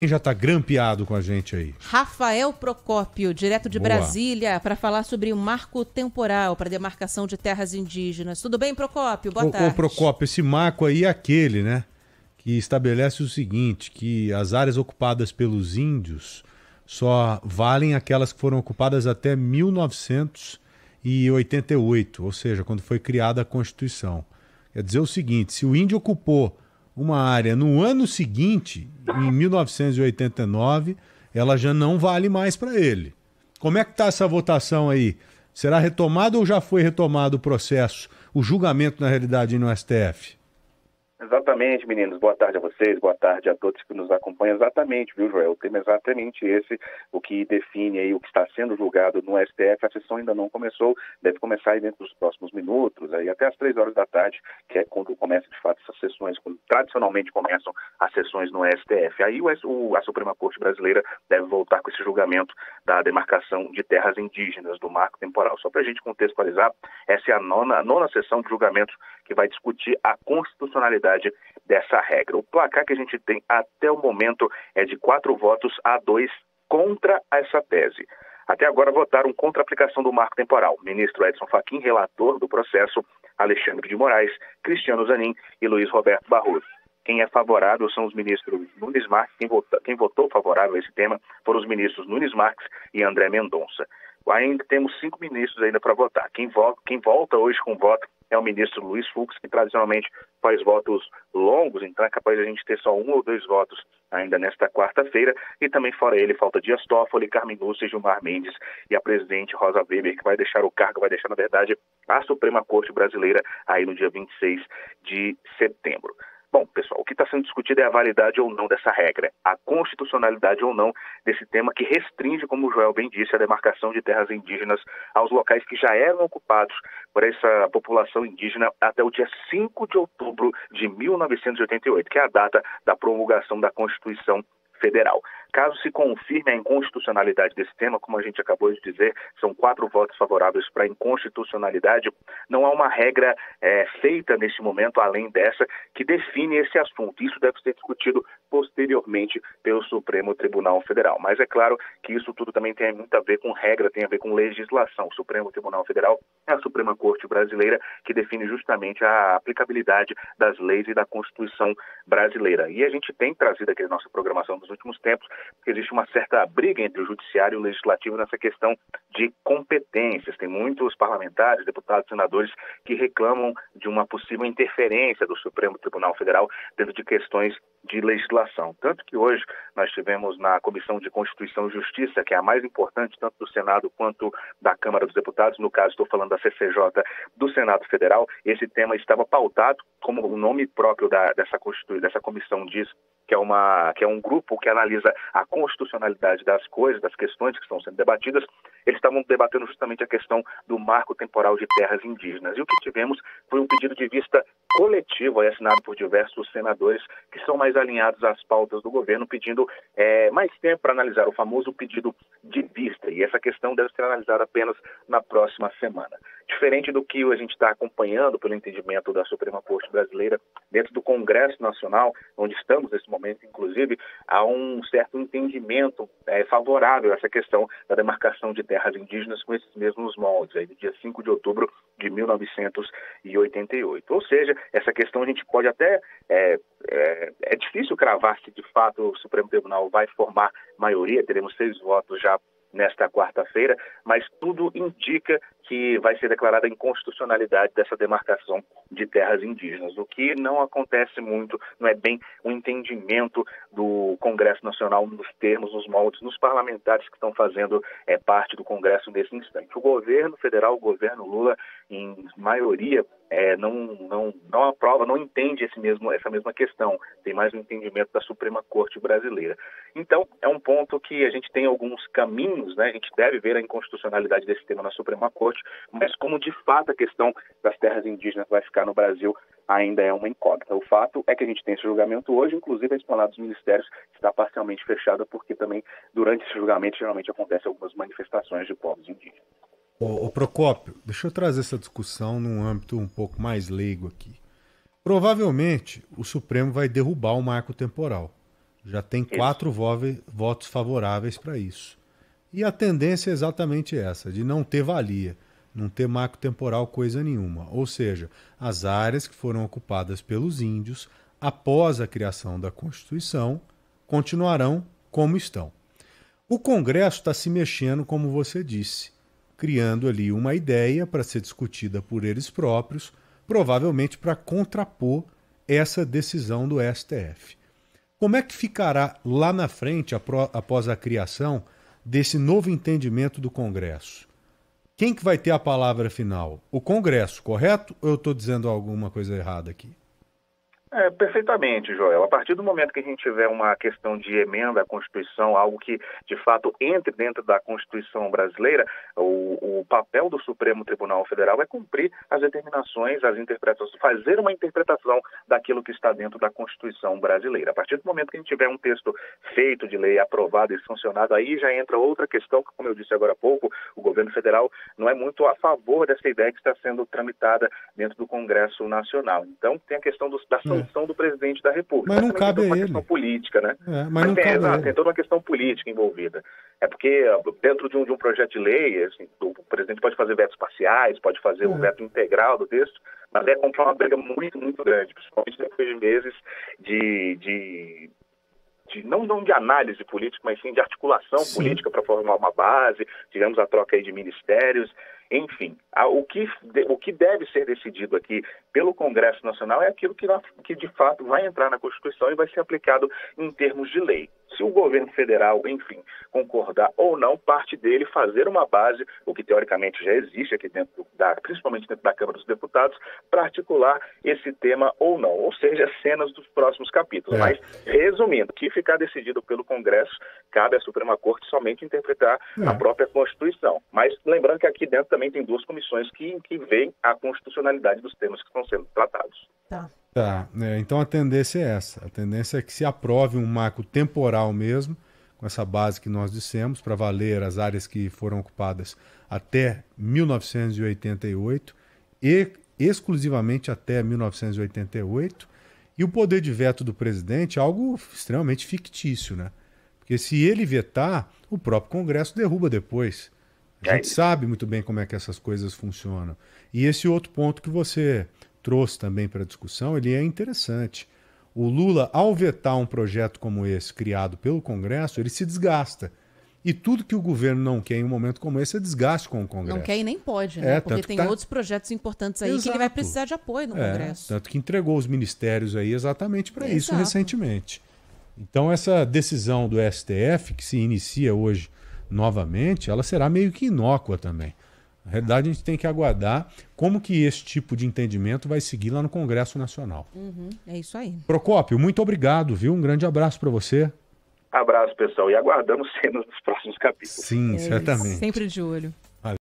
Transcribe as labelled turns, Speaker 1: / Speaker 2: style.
Speaker 1: Quem já está grampeado com a gente aí?
Speaker 2: Rafael Procópio, direto de
Speaker 1: Boa.
Speaker 2: Brasília, para falar sobre o marco temporal para demarcação de terras indígenas. Tudo bem, Procópio? Boa tarde.
Speaker 1: Ô, Procópio, esse marco aí é aquele, né? Que estabelece o seguinte, que as áreas ocupadas pelos índios só valem aquelas que foram ocupadas até 1988, ou seja, quando foi criada a Constituição. Quer dizer o seguinte, se o índio ocupou uma área no ano seguinte, em 1989, ela já não vale mais para ele. Como é que está essa votação aí? Será retomado ou já foi retomado o processo, o julgamento na realidade no STF?
Speaker 3: Exatamente, meninos. Boa tarde a vocês, boa tarde a todos que nos acompanham. Exatamente, viu, Joel? O tema é exatamente esse, o que define aí o que está sendo julgado no STF. A sessão ainda não começou, deve começar aí dentro dos próximos minutos, aí até às 3 horas da tarde, que é quando começam de fato essas sessões, quando tradicionalmente começam as sessões no STF. Aí a Suprema Corte Brasileira deve voltar com esse julgamento da demarcação de terras indígenas, do marco temporal. Só para a gente contextualizar, essa é a nona sessão de julgamento que vai discutir a constitucionalidade dessa regra. O placar que a gente tem até o momento é de 4 votos a 2 contra essa tese. Até agora votaram contra a aplicação do marco temporal. Ministro Edson Fachin, relator do processo, Alexandre de Moraes, Cristiano Zanin e Luiz Roberto Barroso. Quem é favorável são os ministros Nunes Marques. Quem votou favorável a esse tema foram os ministros Nunes Marques e André Mendonça. Ainda temos 5 ministros ainda para votar. Quem volta hoje com voto é o ministro Luiz Fux, que tradicionalmente faz votos longos, então é capaz de a gente ter só 1 ou 2 votos ainda nesta quarta-feira. E também fora ele falta Dias Toffoli, Carmen Lúcia, Gilmar Mendes e a presidente Rosa Weber, que vai deixar o cargo, vai deixar, na verdade, a Suprema Corte Brasileira aí no dia 26 de setembro. Bom, pessoal, o que está sendo discutido é a validade ou não dessa regra, a constitucionalidade ou não desse tema que restringe, como o Joel bem disse, a demarcação de terras indígenas aos locais que já eram ocupados por essa população indígena até o dia 5 de outubro de 1988, que é a data da promulgação da Constituição Federal. Caso se confirme a inconstitucionalidade desse tema, como a gente acabou de dizer, são 4 votos favoráveis para a inconstitucionalidade. Não há uma regra feita neste momento, além dessa, que define esse assunto. Isso deve ser discutido posteriormente pelo Supremo Tribunal Federal. Mas é claro que isso tudo também tem muito a ver com regra, tem a ver com legislação. O Supremo Tribunal Federal é a Suprema Corte Brasileira que define justamente a aplicabilidade das leis e da Constituição brasileira. E a gente tem trazido aqui na nossa programação nos últimos tempos que existe uma certa briga entre o judiciário e o legislativo nessa questão de competências. Tem muitos parlamentares, deputados, senadores que reclamam de uma possível interferência do Supremo Tribunal Federal dentro de questões de legislação. Tanto que hoje nós tivemos na Comissão de Constituição e Justiça, que é a mais importante tanto do Senado quanto da Câmara dos Deputados, no caso estou falando da CCJ do Senado Federal, esse tema estava pautado, como o nome próprio dessa comissão diz, que é um grupo que analisa a constitucionalidade das coisas, das questões que estão sendo debatidas. Eles estavam debatendo justamente a questão do marco temporal de terras indígenas. E o que tivemos foi um pedido de vista coletivo assinado por diversos senadores que são mais alinhados às pautas do governo, pedindo mais tempo para analisar o famoso pedido de vista. E essa questão deve ser analisada apenas na próxima semana. Diferente do que a gente está acompanhando pelo entendimento da Suprema Corte Brasileira dentro do Congresso Nacional, onde estamos nesse momento, inclusive, há um certo entendimento favorável a essa questão da demarcação de terras indígenas com esses mesmos moldes, aí, do dia 5 de outubro de 1988. Ou seja, essa questão a gente pode até... É difícil cravar se de fato o Supremo Tribunal vai formar maioria, teremos 6 votos já nesta quarta-feira, mas tudo indica que vai ser declarada a inconstitucionalidade dessa demarcação de terras indígenas, o que não acontece muito, não é bem um entendimento do Congresso Nacional nos termos, nos moldes, nos parlamentares que estão fazendo parte do Congresso nesse instante. O governo federal, o governo Lula, em maioria, não aprova, não entende essa mesma questão, tem mais um entendimento da Suprema Corte Brasileira. Então, é um ponto que a gente tem alguns caminhos, né? A gente deve ver a inconstitucionalidade desse tema na Suprema Corte, mas como de fato a questão das terras indígenas vai ficar no Brasil ainda é uma incógnita. O fato é que a gente tem esse julgamento hoje, inclusive a esplanada dos ministérios está parcialmente fechada, porque também durante esse julgamento geralmente acontecem algumas manifestações de povos indígenas.
Speaker 1: Ô Procópio, deixa eu trazer essa discussão num âmbito um pouco mais leigo aqui. Provavelmente o Supremo vai derrubar o marco temporal, Já tem 4 votos favoráveis para isso. E a tendência é exatamente essa, de não ter valia, não ter marco temporal coisa nenhuma. Ou seja, as áreas que foram ocupadas pelos índios após a criação da Constituição continuarão como estão. O Congresso está se mexendo, como você disse, criando ali uma ideia para ser discutida por eles próprios, provavelmente para contrapor essa decisão do STF. Como é que ficará lá na frente, após a criação desse novo entendimento do Congresso? Quem que vai ter a palavra final? O Congresso, correto? Ou eu estou dizendo alguma coisa errada aqui?
Speaker 3: Perfeitamente, Joel. A partir do momento que a gente tiver uma questão de emenda à Constituição, algo que de fato entre dentro da Constituição brasileira, o papel do Supremo Tribunal Federal é cumprir as determinações, as interpretações, fazer uma interpretação daquilo que está dentro da Constituição brasileira. A partir do momento que a gente tiver um texto feito de lei, aprovado e sancionado, aí já entra outra questão que, como eu disse agora há pouco, o governo federal não é muito a favor dessa ideia que está sendo tramitada dentro do Congresso Nacional. Então, tem a questão da sanção do presidente da República.
Speaker 1: Mas não cabe a ele.
Speaker 3: É uma questão política, né?
Speaker 1: Mas não cabe a ele.
Speaker 3: Tem toda uma questão política envolvida. É porque dentro de um projeto de lei, assim, o presidente pode fazer vetos parciais, pode fazer um veto integral do texto, mas é comprar uma briga muito, muito grande, principalmente depois de meses não de análise política, mas sim de articulação política para formar uma base, tivemos a troca aí de ministérios, enfim. O que deve ser decidido aqui pelo Congresso Nacional é aquilo que de fato vai entrar na Constituição e vai ser aplicado em termos de lei. Se o governo federal, enfim, concordar ou não, parte dele fazer uma base, o que teoricamente já existe aqui dentro principalmente dentro da Câmara dos Deputados, para articular esse tema ou não, ou seja, cenas dos próximos capítulos. Mas, resumindo, o que ficar decidido pelo Congresso, cabe à Suprema Corte somente interpretar a própria Constituição. Mas lembrando que aqui dentro também tem 2 comissões que veem a constitucionalidade dos temas que estão sendo tratados.
Speaker 1: Então a tendência é essa. A tendência é que se aprove um marco temporal mesmo, com essa base que nós dissemos, para valer as áreas que foram ocupadas até 1988 e exclusivamente até 1988, e o poder de veto do presidente é algo extremamente fictício, né? Porque se ele vetar, o próprio Congresso derruba depois. A gente sabe muito bem como é que essas coisas funcionam. E esse outro ponto que você trouxe também para a discussão, ele é interessante. O Lula, ao vetar um projeto como esse, criado pelo Congresso, ele se desgasta. E tudo que o governo não quer em um momento como esse é desgaste com o Congresso.
Speaker 2: Não quer e nem pode, né? Porque tem outros projetos importantes aí que ele vai precisar de apoio no Congresso.
Speaker 1: Tanto que entregou os ministérios aí exatamente para isso recentemente. Então essa decisão do STF, que se inicia hoje novamente, ela será meio que inócua também. Na realidade, a gente tem que aguardar como que esse tipo de entendimento vai seguir lá no Congresso Nacional.
Speaker 2: É isso aí.
Speaker 1: Procópio, muito obrigado, viu? Um grande abraço para você.
Speaker 3: Abraço, pessoal. E aguardamos cenas dos próximos capítulos.
Speaker 1: Sim, certamente.
Speaker 2: Sempre de olho.